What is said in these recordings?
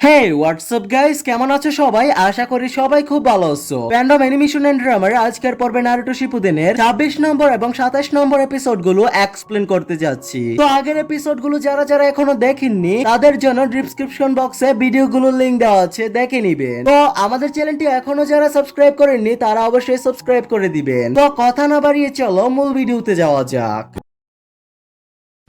হে WhatsApp guys, কেমন আছো সবাই? আশা করি সবাই খুব ভালো আছো। র্যান্ডম অ্যানিমেশন এন্ড ড্রামার আজকের পর্বে নারুটো শিপুদেনের 26 নম্বর এবং 27 নম্বর এপিসোড গুলো এক্সপ্লেন করতে যাচ্ছি। তো আগের এপিসোড গুলো যারা যারা এখনো দেখেননি তাদের জন্য ডেসক্রিপশন বক্সে ভিডিওগুলোর লিংক দেওয়া আছে, দেখে নিবেন। তো আমাদের চ্যানেলটি এখনো যারা সাবস্ক্রাইব করেননি তারা অবশ্যই সাবস্ক্রাইব করে দিবেন। তো কথা না বাড়িয়ে চলো মূল ভিডিওতে যাওয়া যাক।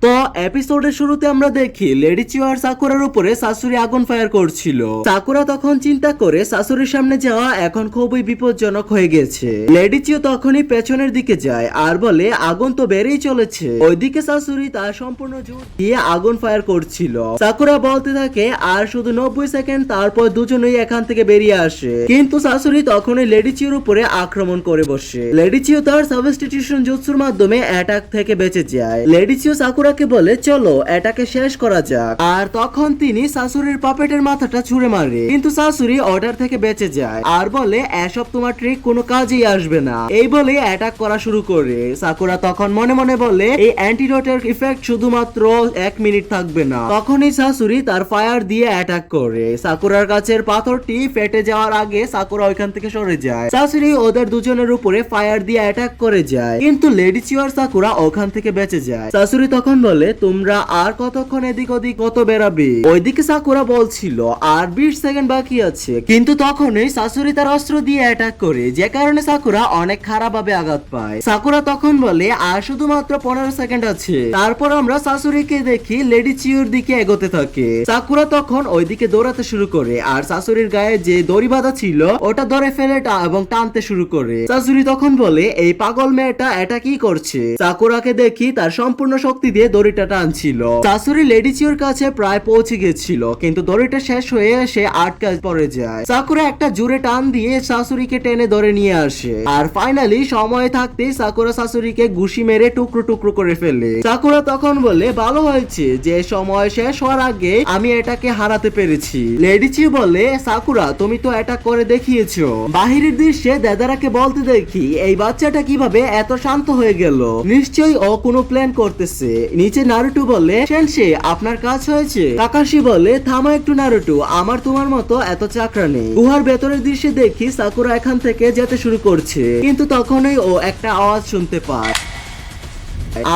তো এপিসোডের শুরুতে আমরা দেখি লেডি চিও আর সাকুরার উপরে শাশুড়ি আগুন ফায়ার করছিল। সাকুরা তখন চিন্তা করে শাশুড়ির সামনে যাওয়া এখন খুবই বিপজ্জনক হয়ে গেছে। লেডি চিও তখনই পেছনের দিকে যায় আর বলে আগুন তো বেড়েই চলেছে। ওইদিকে শাশুড়ি তার সম্পূর্ণ জোর দিয়ে আগুন ফায়ার করছিল। সাকুরা বলতে থাকে আর শুধু 90 সেকেন্ড, তারপর দুজনেই এখান থেকে বেরিয়ে আসে। কিন্তু শাশুড়ি তখনই লেডি চিওর উপরে আক্রমণ করে বসে। লেডি চিও তার সাবস্টিটিউশন জুৎসুর মাধ্যমে অ্যাটাক থেকে বেঁচে যায়। লেডি চিও সাকুরা বলে চলো এটাকে শেষ করা যাক, আর তখন তিনি শাশুড়ির পাপেটের মাথাটা ছুঁড়ে মারে, কিন্তু শাশুড়ি অর্ডার থেকে বেঁচে যায় আর বলে এসব তোমার ট্রিক কোনো কাজেই আসবে না। এই বলে অ্যাটাক করা শুরু করে। সাকুরা তখন মনে মনে বলে এই অ্যান্টিডোটের ইফেক্ট শুধুমাত্র 1 মিনিট থাকবে না। তখনই শাশুড়ি তার ফায়ার দিয়ে অ্যাটাক করে। সাকুরার কাছের পাথরটি ফেটে যাওয়ার আগে সাকুরা ওইখান থেকে সরে যায়। শাশুড়ি ওদের দুজনের উপরে ফায়ার দিয়ে অ্যাটাক করে যায়, কিন্তু লেডি চিও আর সাকুরা ওখান থেকে বেঁচে যায়। শাশুড়ি তখন বলে তোমরা আর কতক্ষণ এদিক ওদিক কত বেরাবে? ওইদিকে সাকুরা বলছিল আর 20 সেকেন্ড বাকি আছে, কিন্তু তখনই শাশুড়ি তার অস্ত্র দিয়ে অ্যাটাক করে, যে কারণে সাকুরা অনেক খারাপ ভাবে আঘাত পায়। সাকুরা তখন বলে আর শুধুমাত্র 15 সেকেন্ড আছে। তারপর আমরা শাশুড়িকে দেখি লেডি চিওর দিকে এগোতে থাকে। সাকুরা তখন ওইদিকে দৌড়াতে শুরু করে আর শাশুড়ির গায়ে যে দড়ি বাঁধা ছিল ওটা ধরে ফেলে এবং টানতে শুরু করে। শাশুড়ি তখন বলে এই পাগল মেয়েটা এটা কি করছে? সাকুরাকে দেখি তার সম্পূর্ণ শক্তি দিয়ে দড়িটা টানছিল। শাশুড়ি লেডি চিওর কাছে প্রায় পৌঁছে গেছিল, কিন্তু দড়িটা শেষ হয়ে সে আটকা পড়ে যায়। সাকুরা একটা জোরে টান দিয়ে শাশুড়িকে টেনে ধরে নিয়ে আসে, আর ফাইনালি সময় থাকতে সাকুরা শাশুড়িকে ঘুষি মেরে টুকরো টুকরো করে ফেলে। সাকুরা তখন বলে ভালো হয়েছে যে সময় শেষ হওয়ার আগে আমি এটাকে হারাতে পেরেছি। লেডি চিও বলে সাকুরা তুমি তো এটা করে দেখিয়েছো। বাহিরের দৃশ্যে দাদারাকে বলতে দেখি এই বাচ্চাটা কিভাবে এত শান্ত হয়ে গেল, নিশ্চয়ই ও কোনো প্ল্যান করতেছে। নিচে নারুটো বলে সেনসে আপনার কাজ হয়েছে। কাকাশি বলে থামো একটু নারুটো, আমার তোমার মতো এত চাকরা নেই। গুহার ভেতরের দৃশ্যে দেখি সাকুরা এখান থেকে যেতে শুরু করছে, কিন্তু তখনই ও একটা আওয়াজ শুনতে পায়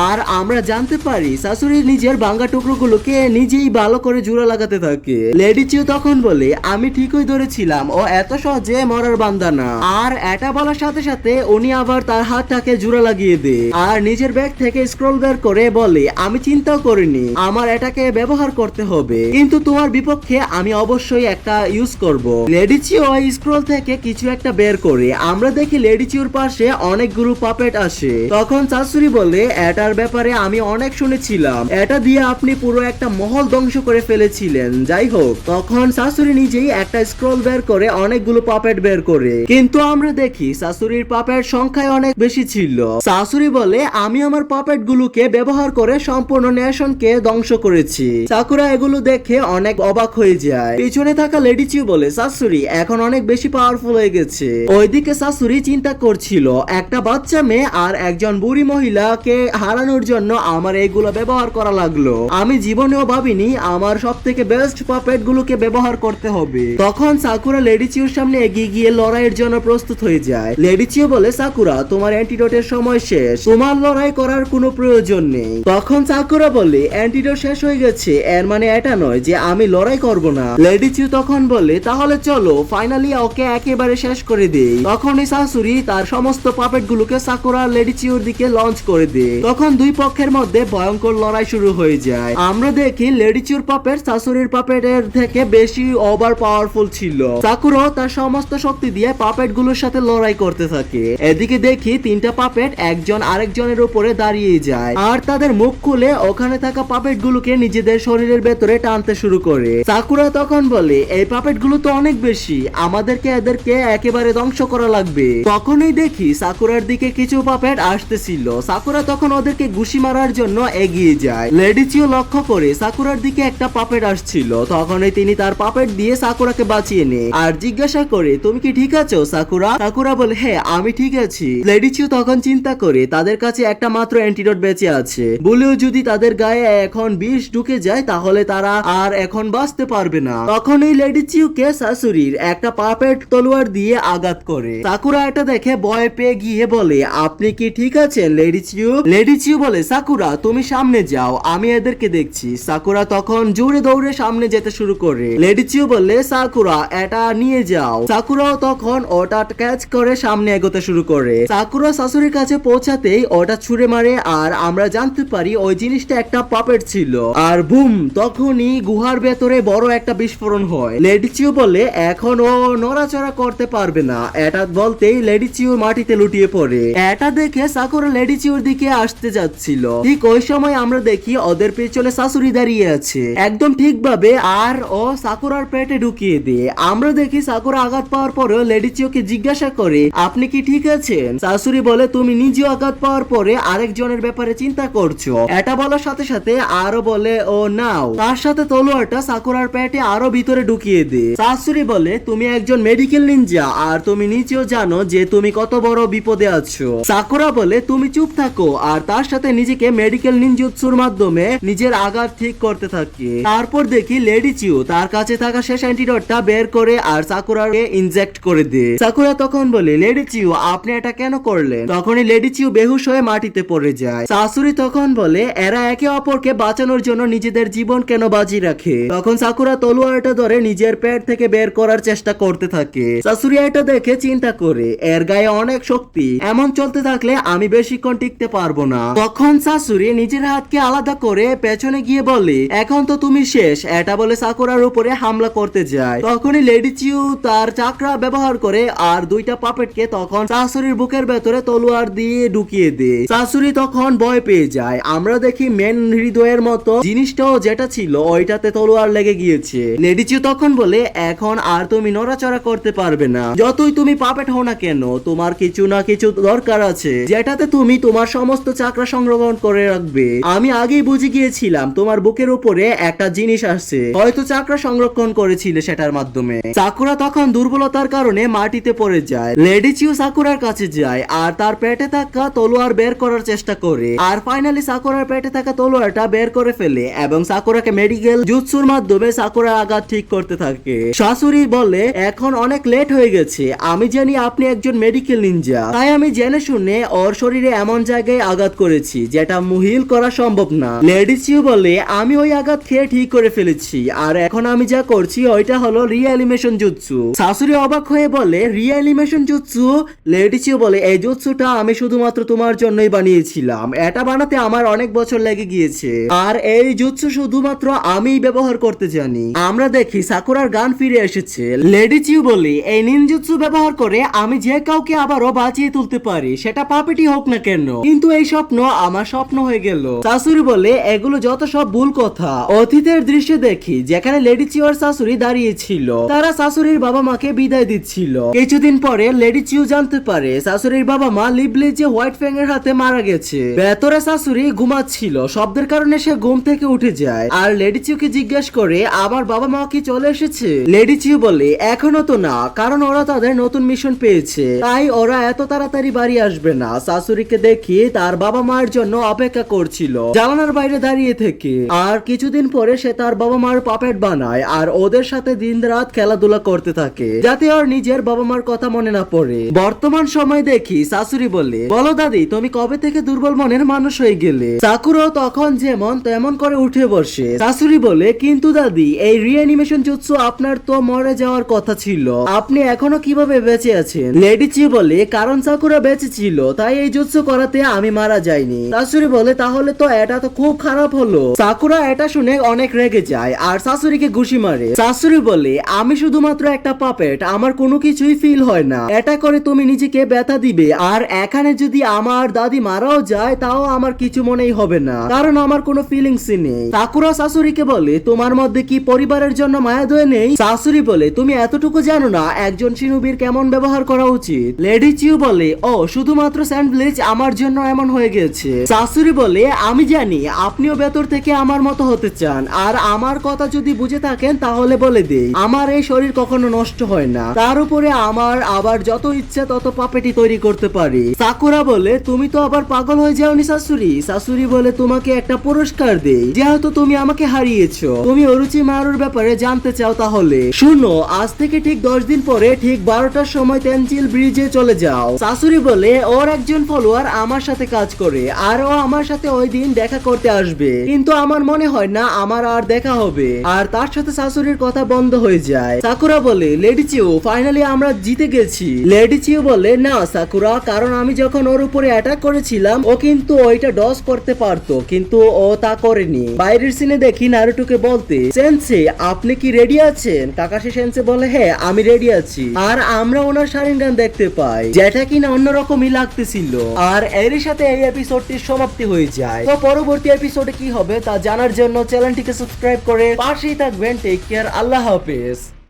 আর আমরা জানতে পারি শাশুড়ি নিজের ভাঙ্গা টুকরোগুলোকে নিজেই ভালো করে জোড়া লাগাতে থাকে। লেডি চিও তখন বলে আমি ঠিকই ধরেছিলাম, ও এত সহজে মরার বান্দা না। আর এটা বলার সাথে সাথে উনি আবার তার হাতটাকে জোড়া লাগিয়ে দেয় আর নিজের ব্যাগ থেকে স্ক্রল বের করে বলে আমি চিন্তাও করিনি আমার এটাকে ব্যবহার করতে হবে, কিন্তু তোমার বিপক্ষে আমি অবশ্যই একটা ইউজ করব। লেডি চিও ওই স্ক্রল থেকে কিছু একটা বের করে। আমরা দেখি লেডি চিওর পাশে অনেকগুলো পাপেট আসে। তখন শাশুড়ি বলে এটার ব্যাপারে আমি অনেক শুনেছিলাম, এটা দিয়ে আপনি পুরো একটা মহল ধ্বংস করে ফেলেছিলেন। যাই হোক, তখন শাশুড়ি নিজেই একটা স্ক্রল বের করে অনেকগুলো পাপেট বের করে, কিন্তু আমরা দেখি শাশুড়ির পাপেট সংখ্যায় অনেক বেশি ছিল। শাশুড়ি বলে আমি আমার পাপেট গুলোকে ব্যবহার করে সম্পূর্ণ নেশনকে ধ্বংস করেছি। সাকুরা এগুলো দেখে অনেক অবাক হয়ে যায়। পিছনে থাকা লেডি চিও বলে শাশুড়ি এখন অনেক বেশি পাওয়ারফুল হয়ে গেছে। ওইদিকে শাশুড়ি চিন্তা করছিল একটা বাচ্চা মেয়ে আর একজন বুড়ি মহিলাকে হারানোর জন্য আমার এইগুলো ব্যবহার করা লাগলো। আমি জীবনেও ভাবিনি আমার সব থেকে বেস্ট পাপেট গুলোকে ব্যবহার করতে হবে। তখন সাকুরা লেডি চিওর সামনে এগিয়ে গিয়ে লড়াইয়ের জন্য প্রস্তুত হয়ে যায়। লেডি চিও বলে সাকুরা তোমার অ্যান্টিডোটের সময় শেষ, তোমার লড়াই করার কোনো প্রয়োজন নেই। তখন সাকুরা বলে অ্যান্টিডোট শেষ হয়ে গেছে এর মানে এটা নয় যে আমি লড়াই করব না। লেডি চিও তখন বলে তাহলে চলো ফাইনালি ওকে একেবারে শেষ করে দেই। তখনই শাশুড়ি তার সমস্ত পাপেট গুলোকে সাকুরা লেডি চিওর দিকে লঞ্চ করে দেয়। তখন দুই পক্ষের মধ্যে ভয়ঙ্কর লড়াই শুরু হয়ে যায়। আমরা দেখি লেডি চিওর পাপেট শাশুড়ির পাপেটের থেকে বেশি ওভার পাওয়ারফুল ছিল। সাকুরা তার সমস্ত শক্তি দিয়ে পাপেট গুলোর সাথে লড়াই করতে থাকে। এদিকে দেখি তিনটা পাপেট একজন আরেকজনের উপরে দাঁড়িয়ে যায় আর তাদের মুখ খুলে ওখানে থাকা পাপেট গুলোকে নিজেদের শরীরের ভেতরে টানতে শুরু করে। সাকুরা তখন বলে এই পাপেট গুলো তো অনেক বেশি, আমাদেরকে এদেরকে একেবারে ধ্বংস করা লাগবে। তখনই দেখি সাকুরার দিকে কিছু পাপেট আসতেছিল। সাকুরা তখন ওদেরকে ঘুষি মারার জন্য এগিয়ে যায়। লেডি চিও লক্ষ্য করে সাকুরার দিকে একটা পাপেট আসছিল, তখনই তিনি তার পাপেট দিয়ে সাকুরাকে বাঁচিয়ে নেয় আর জিজ্ঞাসা করে তুমি কি ঠিক আছো সাকুরা? সাকুরা বলে হ্যাঁ আমি ঠিক আছি। লেডি চিও তখন চিন্তা করে তাদের কাছে একটা মাত্র অ্যান্টিডোট বেঁচে আছে, বলেও যদি তাদের গায়ে এখন বিষ ঢুকে যায় তাহলে তারা আর এখন বাঁচতে পারবে না। তখনই লেডি চিওকে শাশুড়ির একটা পাপেট তলোয়ার দিয়ে আঘাত করে। সাকুরা এটা দেখে ভয় পেয়ে গিয়ে বলে আপনি কি ঠিক আছেন লেডি চিও? লেডি চিও বলে সাকুরা তুমি সামনে যাও, আমি এদেরকে দেখছি। সাকুরা তখন জোরে দৌড়ে সামনে যেতে শুরু করে। লেডি চিও বলে সাকুরা এটা নিয়ে যাও। সাকুরাও তখন ওটা ক্যাচ করে সামনে এগোতে শুরু করে। সাকুরা শাশুড়ির কাছে পৌঁছাতেই ওটা ছুঁড়ে মারে আর আমরা জানতে পারি ওই জিনিসটা একটা পাপেট ছিল। আর বুম, তখনই গুহার ভেতরে বড় একটা বিস্ফোরণ হয়। লেডি চিও বলে এখন ও নড়াচড়া করতে পারবে না। এটা বলতেই লেডি চিও মাটিতে লুটিয়ে পড়ে। এটা দেখে সাকুরা লেডি চিওর দিকে আসতে যাচ্ছিল, ঠিক ওই সময় আমরা দেখি ওদের পেছনে শাশুড়ি দাঁড়িয়ে আছে একদম ঠিকভাবে, আর ও সাকুরার পেটে ঢুকিয়ে দেয়। আমরা দেখি সাকুরা আঘাত পাওয়ার পরেও লেডি চিওকে জিজ্ঞাসা করে আপনি কি ঠিক আছেন? শাশুড়ি বলে তুমি নিজেও আঘাত পাওয়ার পরে আরেকজনের ব্যাপারে চিন্তা করছো। এটা বলার সাথে সাথে আরো বলে ও নাও, তার সাথে তলোয়ারটা সাকুরার পেটে আরো ভিতরে ঢুকিয়ে দেয়। শাশুড়ি বলে তুমি একজন মেডিকেল নিনজা আর তুমি নিজেও জানো যে তুমি কত বড় বিপদে আছো। সাকুরা বলে তুমি চুপ থাকো, আর তার সাথে নিজেকে মেডিকেল নিনজুৎসুর মাধ্যমে নিজের আঘাত ঠিক করতে থাকে। তারপর দেখি লেডি চিও তার কাছে থাকা শেষ অ্যান্টিডোটটা বের করে আর সাকুরাকে ইনজেক্ট করে দেয়। সাকুরা তখন বলে লেডি চিও আপনি এটা কেন করলেন? তখনই লেডি চিও বেহুশ হয়ে মাটিতে পড়ে যায়। শাশুড়ি তখন বলে এরা একে অপরকে বাঁচানোর জন্য নিজেদের জীবন কেন বাজি রাখে? তখন সাকুরা তলোয়ারটা ধরে নিজের পেট থেকে বের করার চেষ্টা করতে থাকে। শাশুড়ি এটা দেখে চিন্তা করে এর গায়ে অনেক শক্তি, এমন চলতে থাকলে আমি বেশিক্ষণ টিকতে পারবো না। তখন শাশুড়ি নিজের হাতকে আলাদা করে পেছনে গিয়ে বলে এখন তো তুমি শেষ। এটা বলে সাকুরার উপরে হামলা করতে যায়। তখনই লেডি চিও তার চাকরা ব্যবহার করে আর দুইটা পাপেটকে তখন শাশুড়ির বুকের ভেতরে তলোয়ার দিয়ে ঢুকিয়ে দেয়। শাশুড়ি তখন ভয় পেয়ে যায়। আমরা দেখি মেন হৃদয়ের মতো জিনিসটাও যেটা ছিল ওইটাতে তলোয়ার লেগে গিয়েছে। লেডি চিও তখন বলে এখন আর তুমি নড়াচড়া করতে পারবে না। যতই তুমি পাপেট হও না কেন তোমার কিছু না কিছু দরকার আছে যেটাতে তুমি তোমার সমস্ত চাকরা সংরক্ষণ করে রাখবে। আমি আগেই বুঝে গিয়েছিলাম তোমার বুকের উপরে একটা জিনিস আসছে, হয়তো চাকরা সংরক্ষণ করেছিলে সেটার মাধ্যমে। সাকুরা তখন দুর্বলতার কারণে মাটিতে পড়ে যায়। লেডি চিও সাকুরার কাছে যায় আর তার পেটে থাকা তলোয়ার বের করার চেষ্টা করে, আর ফাইনালি সাকুরার পেটে থাকা তলোয়ারটা বের করে ফেলে এবং সাকুরাকে মেডিকেল জুৎসুর মাধ্যমে সাকুরার আঘাত ঠিক করতে থাকে। শাশুড়ি বলে এখন অনেক লেট হয়ে গেছে, আমি জানি আপনি একজন মেডিকেল নিনজা, তাই আমি জেনে শুনে ওর শরীরে এমন জায়গায় আঘাত করেছি যেটা মুহিল করা সম্ভব না। লেডি চিও বলে আমি ওই আঘাত খেয়ে ঠিক করে ফেলেছি, আর এখন আমি যা করছি ওইটা হলো রিঅ্যানিমেশন জুৎসু। শাশুড়ি অবাক হয়ে বলে রিঅ্যানিমেশন জুৎসু? লেডি চিও বলে এই জুৎসুটা আমি শুধুমাত্র তোমার জন্যই বানিয়েছিলাম, এটা বানাতে আমার অনেক বছর লেগে গিয়েছে, আর এই জুৎসু শুধুমাত্র আমিই ব্যবহার করতে জানি। আমরা দেখি সাকুরার গান ফিরে এসেছে। লেডি চিও বলে এই নিনজুৎসু ব্যবহার করে আমি যে কাউকে আবারও বাঁচিয়ে তুলতে পারি, সেটা পাপেটই হোক না কেন, কিন্তু এই স্বপ্ন আমার স্বপ্ন হয়ে গেল। শাশুড়ি বলে এগুলো যত সব ভুল কথা। অতীতের দৃশ্যে দেখি যেখানে লেডি চিও আর শাশুড়ি দাঁড়িয়ে ছিল, তারা শাশুড়ির বাবা মাকে বিদায় দিচ্ছিল। কিছুদিন পরে লেডি চিও জানতে পারে শাশুড়ির বাবা মা লিবলি যে হোয়াইট ফ্যাং এর হাতে মারা গেছে। ভেতরে শাশুড়ি ঘুমাচ্ছিল, শব্দের কারণে সে ঘুম থেকে উঠে যায় আর লেডি চিওকে জিজ্ঞেস করে আমার বাবা মা কি চলে এসেছে? লেডি চিও বলে এখনো তো না, কারণ ওরা তাদের নতুন মিশন পেয়েছে, তাই ওরা এত তাড়াতাড়ি বাড়ি আসবে না। শাশুড়িকে দেখি তার বাবা মার জন্য অপেক্ষা করছিল জানালার বাইরে দাঁড়িয়ে থেকে, আর কিছুদিন পরে সে তার বাবা মার পাপেট বানায় আর ওদের সাথে দিন রাত খেলাধুলা করতে থাকে যাতে ওর নিজের বাবা মার কথা মনে না পড়ে। বর্তমান সময় দেখি শাশুড়ি বলে বলো দাদি তুমি কবে থেকে দুর্বল মনের মানুষ হয়ে গেলে? সাকুরাও তখন যেমন তেমন করে উঠে বসে। শাশুড়ি বলে কিন্তু দাদি এই রিঅ্যানিমেশন জুৎসু আপনার তো মরে যাওয়ার কথা ছিল, আপনি এখনো কিভাবে বেঁচে আছেন? লেডি চিও বলে কারণ সাকুরা বেঁচে ছিল তাই এই জুৎসু করাতে আমি মারা যাইনি। শাশুড়ি বলে তাহলে তো এটা তো খুব খারাপ হলো। সাকুরা এটা শুনে অনেক রেগে যায় আর শাশুড়িকে ঘুষি মারে। শাশুড়ি বলে আমি শুধুমাত্র একটা পাপেট, আমার কোনো কিছুই ফিল হয় না, এটা করে তুমি নিজেকে ব্যথা দিবে, আর এখানে যদি আমার দাদি মারাও যায় তাও আমার কিছু মনেই হবে না, কারণ আমার কোনো ফিলিংসই নেই। সাকুরা শাশুড়িকে বলে তোমার মধ্যে কি পরিবারের জন্য মায়া দয়া নেই? শাশুড়ি বলে তুমি এতটুকু জানো না একজন শিনুবির কেমন ব্যবহার করা উচিত? লেডি চিও বলে ও শুধুমাত্র স্যান্ডউইচ আমার জন্য এমন হয়ে হয়ে গেছে। শাশুড়ি বলে আমি জানি আপনিও ভেতর থেকে আমার মতো হতে চান, আর আমার কথা যদি বুঝে থাকেন তাহলে বলে দেই আমার এই শরীর কখনো নষ্ট হয় না, তার উপরে আমার আবার যত ইচ্ছা তত পাপেটি তৈরি করতে পারি। সাকুরা বলে তুমি তো আবার পাগল হয়ে যাওনি শাশুড়ি? শাশুড়ি বলে তোমাকে একটা পুরস্কার দেই, যেহেতু তুমি আমাকে হারিয়েছো। তুমি অরুচিমারুর ব্যাপারে জানতে চাও, তাহলে শুনো, আজ থেকে ঠিক 10 দিন পরে ঠিক 12টার সময় তেনজিল ব্রিজে চলে যাও। শাশুড়ি বলে ওর একজন ফলোয়ার আমার সাথে কাজ করে, আর ও আমার সাথে ওই দিন দেখা করতে আসবে, কিন্তু আমার মনে হয় না আমার আর দেখা হবে। আর তার সাথে শাশুড়ির কথা বন্ধ হয়ে যায়। সাকুরা বলে লেডি চিউ ফাইনালি আমরা জিতে গেছি। লেডি চিউ বলে না সাকুরা, কারণ আমি যখন ওর উপরে অ্যাটাক করেছিলাম ও কিন্তু ওইটা ডজ করতে পারতো, কিন্তু ও তা করেনি। বাইরের সিনে দেখি নারুটোকে বলতে সেন্সে আপনি কি রেডি আছেন? কাকাশি সেন্সে বলে হ্যাঁ আমি রেডি আছি। আর আমরা ওনার শারিঙ্গান দেখতে পাই, যেটা কিনা অন্যরকমই লাগতেছিল। আর এরই সাথে এই এপিসোডটির সমাপ্তি হয়ে যায়। তো পরবর্তী এপিসোডে কি হবে তা জানার জন্য চ্যানেলটিকে সাবস্ক্রাইব করে পাশেই থাকবেন। টেক কেয়ার, আল্লাহ হাফেজ।